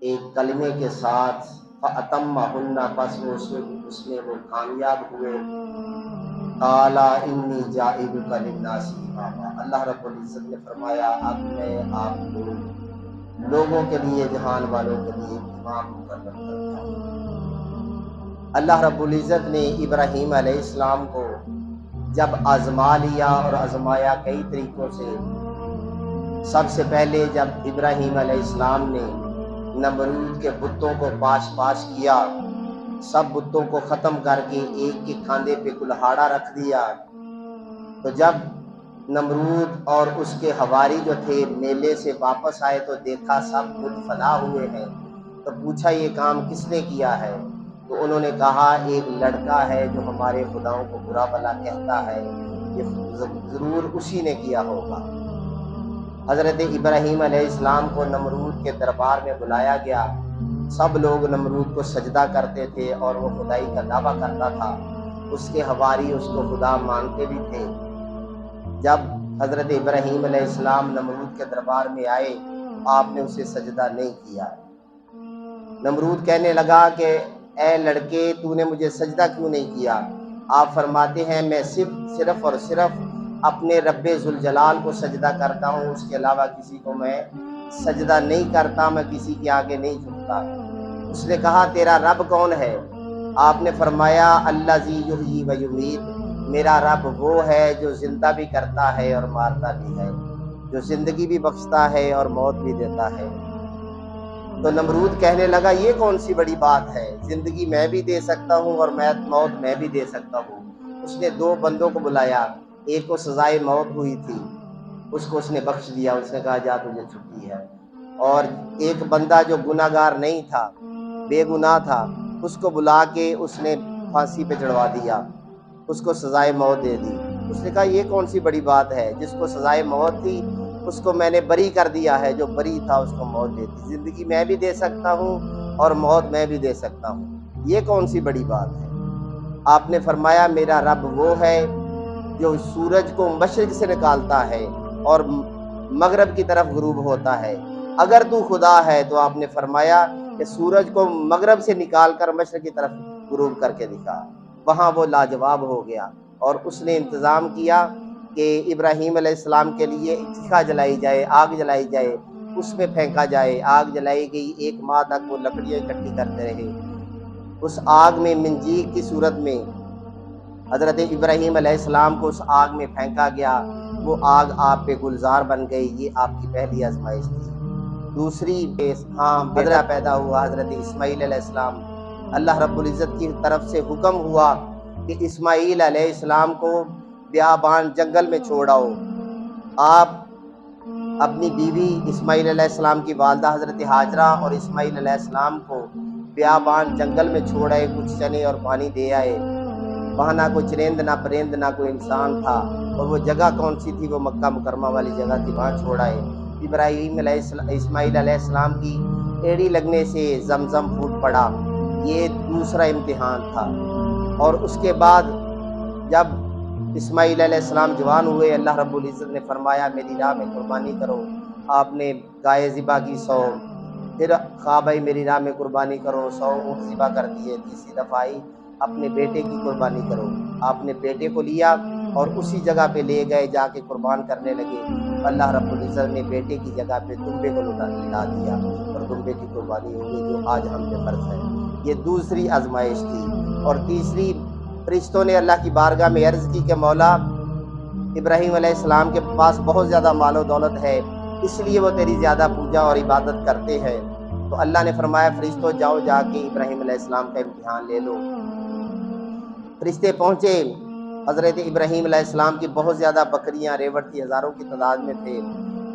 ایک کلمے کے ساتھ فَأَتَمَّهُنَّ پس اس میں وہ کامیاب ہوئے۔ قَالَ إِنِّي جَاعِلُكَ لِلنَّاسِ إِمَامًا، اللہ رب العزت نے فرمایا اب میں آپ کو لوگوں کے لیے، جہان والوں کے لیے امام مقرر کرتا ہوں۔ اللہ رب العزت نے ابراہیم علیہ السلام کو جب آزما لیا اور آزمایا کئی طریقوں سے، سب سے پہلے جب ابراہیم علیہ السلام نے نمرود کے بتوں کو پاش پاش کیا، سب بتوں کو ختم کر کے ایک کے کھاندے پہ کلہاڑا رکھ دیا، تو جب نمرود اور اس کے حواری جو تھے میلے سے واپس آئے تو دیکھا سب بت فنا ہوئے ہیں، تو پوچھا یہ کام کس نے کیا ہے؟ تو انہوں نے کہا ایک لڑکا ہے جو ہمارے خداؤں کو برا بھلا کہتا ہے، یہ ضرور اسی نے کیا ہوگا۔ حضرت ابراہیم علیہ السلام کو نمرود کے دربار میں بلایا گیا، سب لوگ نمرود کو سجدہ کرتے تھے اور وہ خدائی کا دعویٰ کرتا تھا، اس کے حواری اس کو خدا مانتے بھی تھے۔ جب حضرت ابراہیم علیہ السلام نمرود کے دربار میں آئے، آپ نے اسے سجدہ نہیں کیا۔ نمرود کہنے لگا کہ اے لڑکے تو نے مجھے سجدہ کیوں نہیں کیا؟ آپ فرماتے ہیں میں صرف اور صرف اپنے رب ذوالجلال کو سجدہ کرتا ہوں، اس کے علاوہ کسی کو میں سجدہ نہیں کرتا، میں کسی کے آگے نہیں جھکتا۔ اس نے کہا تیرا رب کون ہے؟ آپ نے فرمایا الذی یحیی و یمیت، میرا رب وہ ہے جو زندہ بھی کرتا ہے اور مارتا بھی ہے، جو زندگی بھی بخشتا ہے اور موت بھی دیتا ہے۔ تو نمرود کہنے لگا یہ کون سی بڑی بات ہے، زندگی میں بھی دے سکتا ہوں اور موت میں بھی دے سکتا ہوں۔ اس نے دو بندوں کو بلایا، ایک کو سزائے موت ہوئی تھی، اس کو اس نے بخش دیا، اس نے کہا جا تجھے چھٹی ہے، اور ایک بندہ جو گناہ گار نہیں تھا، بے گناہ تھا، اس کو بلا کے اس نے پھانسی پہ چڑھوا دیا، اس کو سزائے موت دے دی۔ اس نے کہا یہ کون سی بڑی بات ہے، جس کو سزائے موت تھی اس کو میں نے بری کر دیا ہے، جو بری تھا اس کو موت دے دی، زندگی میں بھی دے سکتا ہوں اور موت میں بھی دے سکتا ہوں، یہ کون سی بڑی بات ہے؟ آپ نے فرمایا میرا رب وہ ہے جو سورج کو مشرق سے نکالتا ہے اور مغرب کی طرف غروب ہوتا ہے۔ اگر تو خدا ہے تو آپ نے فرمایا کہ سورج کو مغرب سے نکال کر مشرق کی طرف غروب کر کے دکھا۔ وہاں وہ لاجواب ہو گیا اور اس نے انتظام کیا کہ ابراہیم علیہ السلام کے لیے چیخا جلائی جائے، آگ جلائی جائے، اس میں پھینکا جائے۔ آگ جلائی گئی، 1 ماہ تک وہ لکڑیاں اکٹھی کرتے رہے۔ اس آگ میں منجیق کی صورت میں حضرت ابراہیم علیہ السلام کو اس آگ میں پھینکا گیا، وہ آگ آپ پہ گلزار بن گئی۔ یہ آپ کی پہلی آزمائش تھی۔ دوسری بیٹا پیدا ہوا حضرت اسماعیل علیہ السلام، اللہ رب العزت کی طرف سے حکم ہوا کہ اسماعیل علیہ السلام کو بیابان جنگل میں چھوڑاؤ۔ آپ اپنی بیوی اسماعیل علیہ السلام کی والدہ حضرت ہاجرہ اور اسماعیل علیہ السلام کو بیابان جنگل میں چھوڑ آئے، کچھ چنے اور پانی دے آئے۔ وہاں نہ کوئی چرند نہ پرند نہ کوئی انسان تھا، اور وہ جگہ کون سی تھی؟ وہ مکہ مکرمہ والی جگہ تھی، وہاں چھوڑ آئے۔ اسماعیل علیہ السلام کی ایڑی لگنے سے زمزم پھوٹ پڑا، یہ دوسرا امتحان تھا۔ اور اس کے بعد جب اسماعیل علیہ السلام جوان ہوئے، اللہ رب العزت نے فرمایا میری راہ میں قربانی کرو۔ آپ نے گائے ذبح کی 100، پھر خواب آئی میری راہ میں قربانی کرو، 100 اونٹ ذبح کر دیے۔ تیسری دفعہ آئی اپنے بیٹے کی قربانی کرو، آپ نے بیٹے کو لیا اور اسی جگہ پہ لے گئے، جا کے قربان کرنے لگے۔ اللہ رب العزت نے بیٹے کی جگہ پہ دمبے کو لٹا دیا اور دمبے کی قربانی ہو گئی، جو آج ہم پہ فرض ہے۔ یہ دوسری آزمائش تھی۔ اور تیسری، فرشتوں نے اللہ کی بارگاہ میں عرض کی کہ مولا ابراہیم علیہ السلام کے پاس بہت زیادہ مال و دولت ہے، اس لیے وہ تیری زیادہ پوجا اور عبادت کرتے ہیں۔ تو اللہ نے فرمایا فرشتوں جاؤ، جا کے ابراہیم علیہ السلام کا امتحان لے لو۔ فرشتے پہنچے، حضرت ابراہیم علیہ السلام کی بہت زیادہ بکریاں ریوڑ تھی، ہزاروں کی تعداد میں تھے۔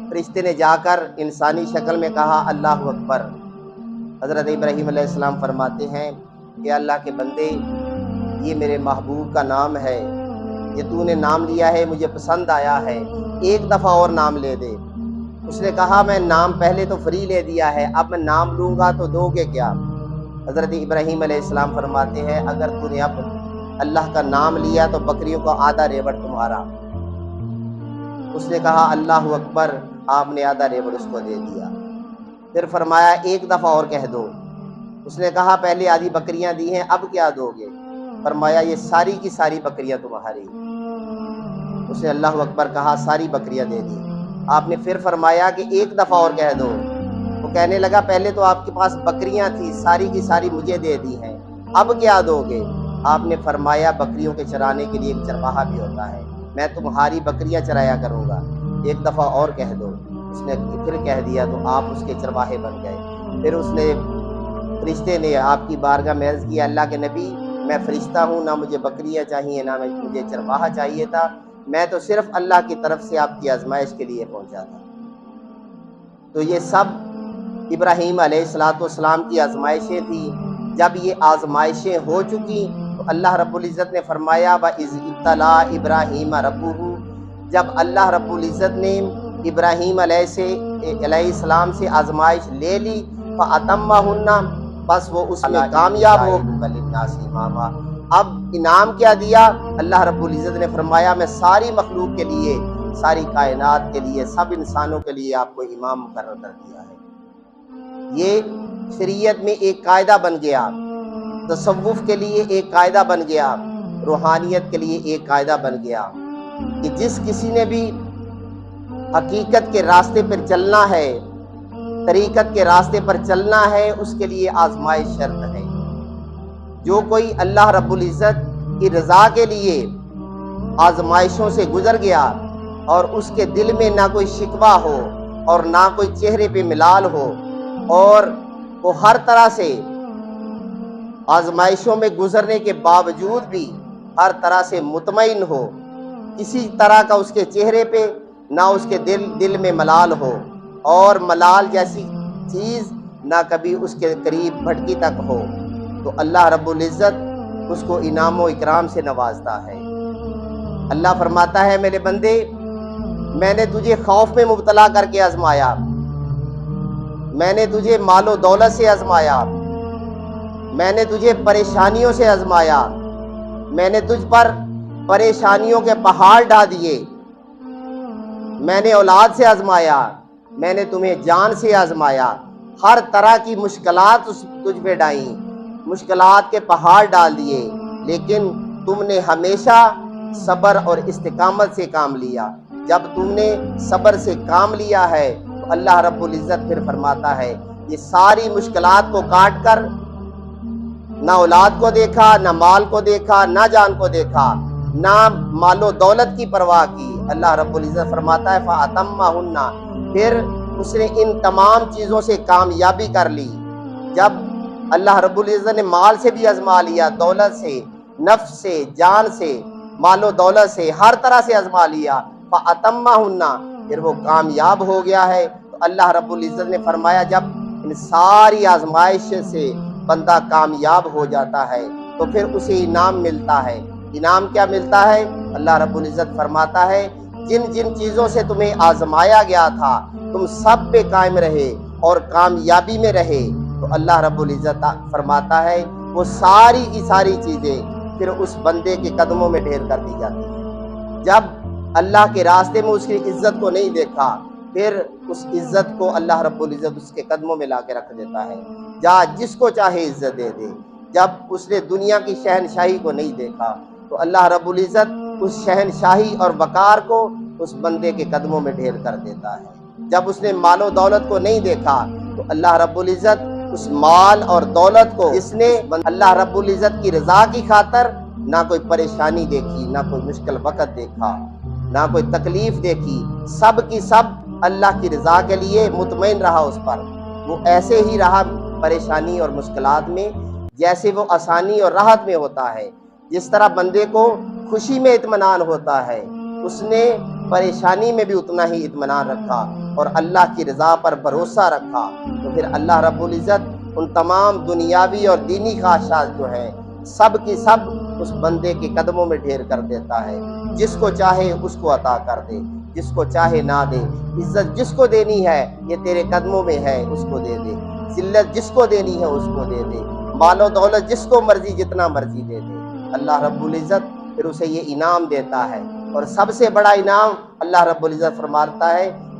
فرشتے نے جا کر انسانی شکل میں کہا اللہ اکبر۔ حضرت ابراہیم علیہ السلام فرماتے ہیں کہ اللہ کے بندے یہ میرے محبوب کا نام ہے، یہ تو نے نام لیا ہے، مجھے پسند آیا ہے، ایک دفعہ اور نام لے دے۔ اس نے کہا میں نام پہلے تو فری لے دیا ہے، اب میں نام لوں گا تو دو گے کیا؟ حضرت ابراہیم علیہ السلام فرماتے ہیں اگر تو نے اب اللہ کا نام لیا تو بکریوں کا آدھا ریوڑ تمہارا۔ اس نے کہا اللہ اکبر، آپ نے آدھا ریوڑ اس کو دے دیا۔ پھر فرمایا ایک دفعہ اور کہہ دو۔ اس نے کہا پہلے آدھی بکریاں دی ہیں، اب کیا دو گے؟ فرمایا یہ ساری کی ساری بکریاں تمہاری۔ اس نے اللہ اکبر کہا، ساری بکریاں دے دی۔ آپ نے پھر فرمایا کہ ایک دفعہ اور کہہ دو۔ وہ کہنے لگا پہلے تو آپ کے پاس بکریاں تھی، ساری کی ساری مجھے دے دی ہیں، اب کیا دو گے؟ آپ نے فرمایا بکریوں کے چرانے کے لیے ایک چرواہا بھی ہوتا ہے، میں تمہاری بکریاں چرایا کروں گا، ایک دفعہ اور کہہ دو۔ اس نے پھر کہہ دیا تو آپ اس کے چرواہے بن گئے۔ پھر اس نے فرشتے نے آپ کی بارگاہ میں عرض کیا، اللہ کے نبی میں فرشتہ ہوں، نہ مجھے بکریاں چاہیے نہ مجھے چرواہا چاہیے تھا، میں تو صرف اللہ کی طرف سے آپ کی آزمائش کے لیے پہنچا تھا۔ تو یہ سب ابراہیم علیہ السلام کی آزمائشیں تھیں۔ جب یہ آزمائشیں ہو چکی تو اللہ رب العزت نے فرمایا وَإِذِ ابْتَلَىٰ إِبْرَاهِيمَ رَبُّهُ، جب اللہ رب العزت نے ابراہیم علیہ السلام سے آزمائش لے لی، فَأَتَمَّهُنَّ، بس وہ اس میں کامیاب ہو گئے۔ اب انعام کیا دیا؟ اللہ رب العزت نے فرمایا میں ساری مخلوق کے لیے، ساری کائنات کے لیے، سب انسانوں کے لیے آپ کو امام مقرر کر دیا ہے۔ یہ شریعت میں ایک قاعدہ بن گیا، تصوف کے لیے ایک قاعدہ بن گیا، روحانیت کے لیے ایک قاعدہ بن گیا کہ جس کسی نے بھی حقیقت کے راستے پر چلنا ہے، طریقت کے راستے پر چلنا ہے، اس کے لیے آزمائش شرط ہے۔ جو کوئی اللہ رب العزت کی رضا کے لیے آزمائشوں سے گزر گیا اور اس کے دل میں نہ کوئی شکوہ ہو اور نہ کوئی چہرے پہ ملال ہو، اور وہ ہر طرح سے آزمائشوں میں گزرنے کے باوجود بھی ہر طرح سے مطمئن ہو، کسی طرح کا اس کے چہرے پہ نہ اس کے دل میں ملال ہو، اور ملال جیسی چیز نہ کبھی اس کے قریب بھٹکی تک ہو، تو اللہ رب العزت اس کو انعام و اکرام سے نوازتا ہے۔ اللہ فرماتا ہے میرے بندے میں نے تجھے خوف میں مبتلا کر کے آزمایا، میں نے تجھے مال و دولت سے آزمایا، میں نے تجھے پریشانیوں سے آزمایا، میں نے تجھ پر پریشانیوں کے پہاڑ ڈھا دیے، میں نے اولاد سے آزمایا، میں نے تمہیں جان سے آزمایا، ہر طرح کی مشکلات تجھ پہ ڈائیں، مشکلات کے پہاڑ ڈال دیے، لیکن تم نے ہمیشہ صبر اور استقامت سے کام لیا۔ جب تم نے صبر سے کام لیا ہے تو اللہ رب العزت پھر فرماتا ہے یہ ساری مشکلات کو کاٹ کر نہ اولاد کو دیکھا، نہ مال کو دیکھا، نہ جان کو دیکھا، نہ مال و دولت کی پرواہ کی، اللہ رب العزت فرماتا ہے فَأَتَمَّهُنَّ، پھر اس نے ان تمام چیزوں سے کامیابی کر لی۔ جب اللہ رب العزت نے مال سے بھی آزما لیا، دولت سے، نفس سے، جان سے، مال و دولت سے، ہر طرح سے آزما لیا، فَأَتَمَّهُنَّ، پھر وہ کامیاب ہو گیا ہے۔ تو اللہ رب العزت نے فرمایا جب ان ساری آزمائش سے بندہ کامیاب ہو جاتا ہے تو پھر اسے انعام ملتا ہے۔ انعام کیا ملتا ہے؟ اللہ رب العزت فرماتا ہے جن جن چیزوں سے تمہیں آزمایا گیا تھا تم سب پہ قائم رہے اور کامیابی میں رہے، تو اللہ رب العزت فرماتا ہے وہ ساری کی ساری چیزیں پھر اس بندے کے قدموں میں ڈھیر کر دی جاتی ہیں۔ جب اللہ کے راستے میں اس کی عزت کو نہیں دیکھا، پھر اس عزت کو اللہ رب العزت اس کے قدموں میں لا کے رکھ دیتا ہے، جا جس کو چاہے عزت دے دے۔ جب اس نے دنیا کی شہنشاہی کو نہیں دیکھا تو اللہ رب العزت اس شہنشاہی اور وقار کو اس بندے کے قدموں میں ڈھیر کر دیتا ہے۔ جب اس نے مال و دولت کو نہیں دیکھا تو اللہ رب العزت اس مال اور دولت کو، جس نے اللہ رب العزت کی رضا کی خاطر نہ کوئی پریشانی دیکھی، نہ کوئی مشکل وقت دیکھا، نہ کوئی تکلیف دیکھی، سب کی سب اللہ کی رضا کے لیے مطمئن رہا اس پر، وہ ایسے ہی رہا پریشانی اور مشکلات میں جیسے وہ آسانی اور راحت میں ہوتا ہے۔ جس طرح بندے کو خوشی میں اطمینان ہوتا ہے، اس نے پریشانی میں بھی اتنا ہی اطمینان رکھا اور اللہ کی رضا پر بھروسہ رکھا، تو پھر اللہ رب العزت ان تمام دنیاوی اور دینی خواہشات جو ہیں سب کی سب اس بندے کے قدموں میں ڈھیر کر دیتا ہے۔ جس کو چاہے اس کو عطا کر دے، جس کو چاہے نہ دے۔ عزت جس کو دینی ہے یہ تیرے قدموں میں ہے، اس کو دے دے۔ ذلت جس کو دینی ہے اس کو دے دے۔ مال و دولت جس کو مرضی جتنا مرضی دے دے۔ اللہ رب العزت پھر اسے یہ انعام دیتا ہے، اور سب سے بڑا انعام اللہ رب العزت فرماتا ہے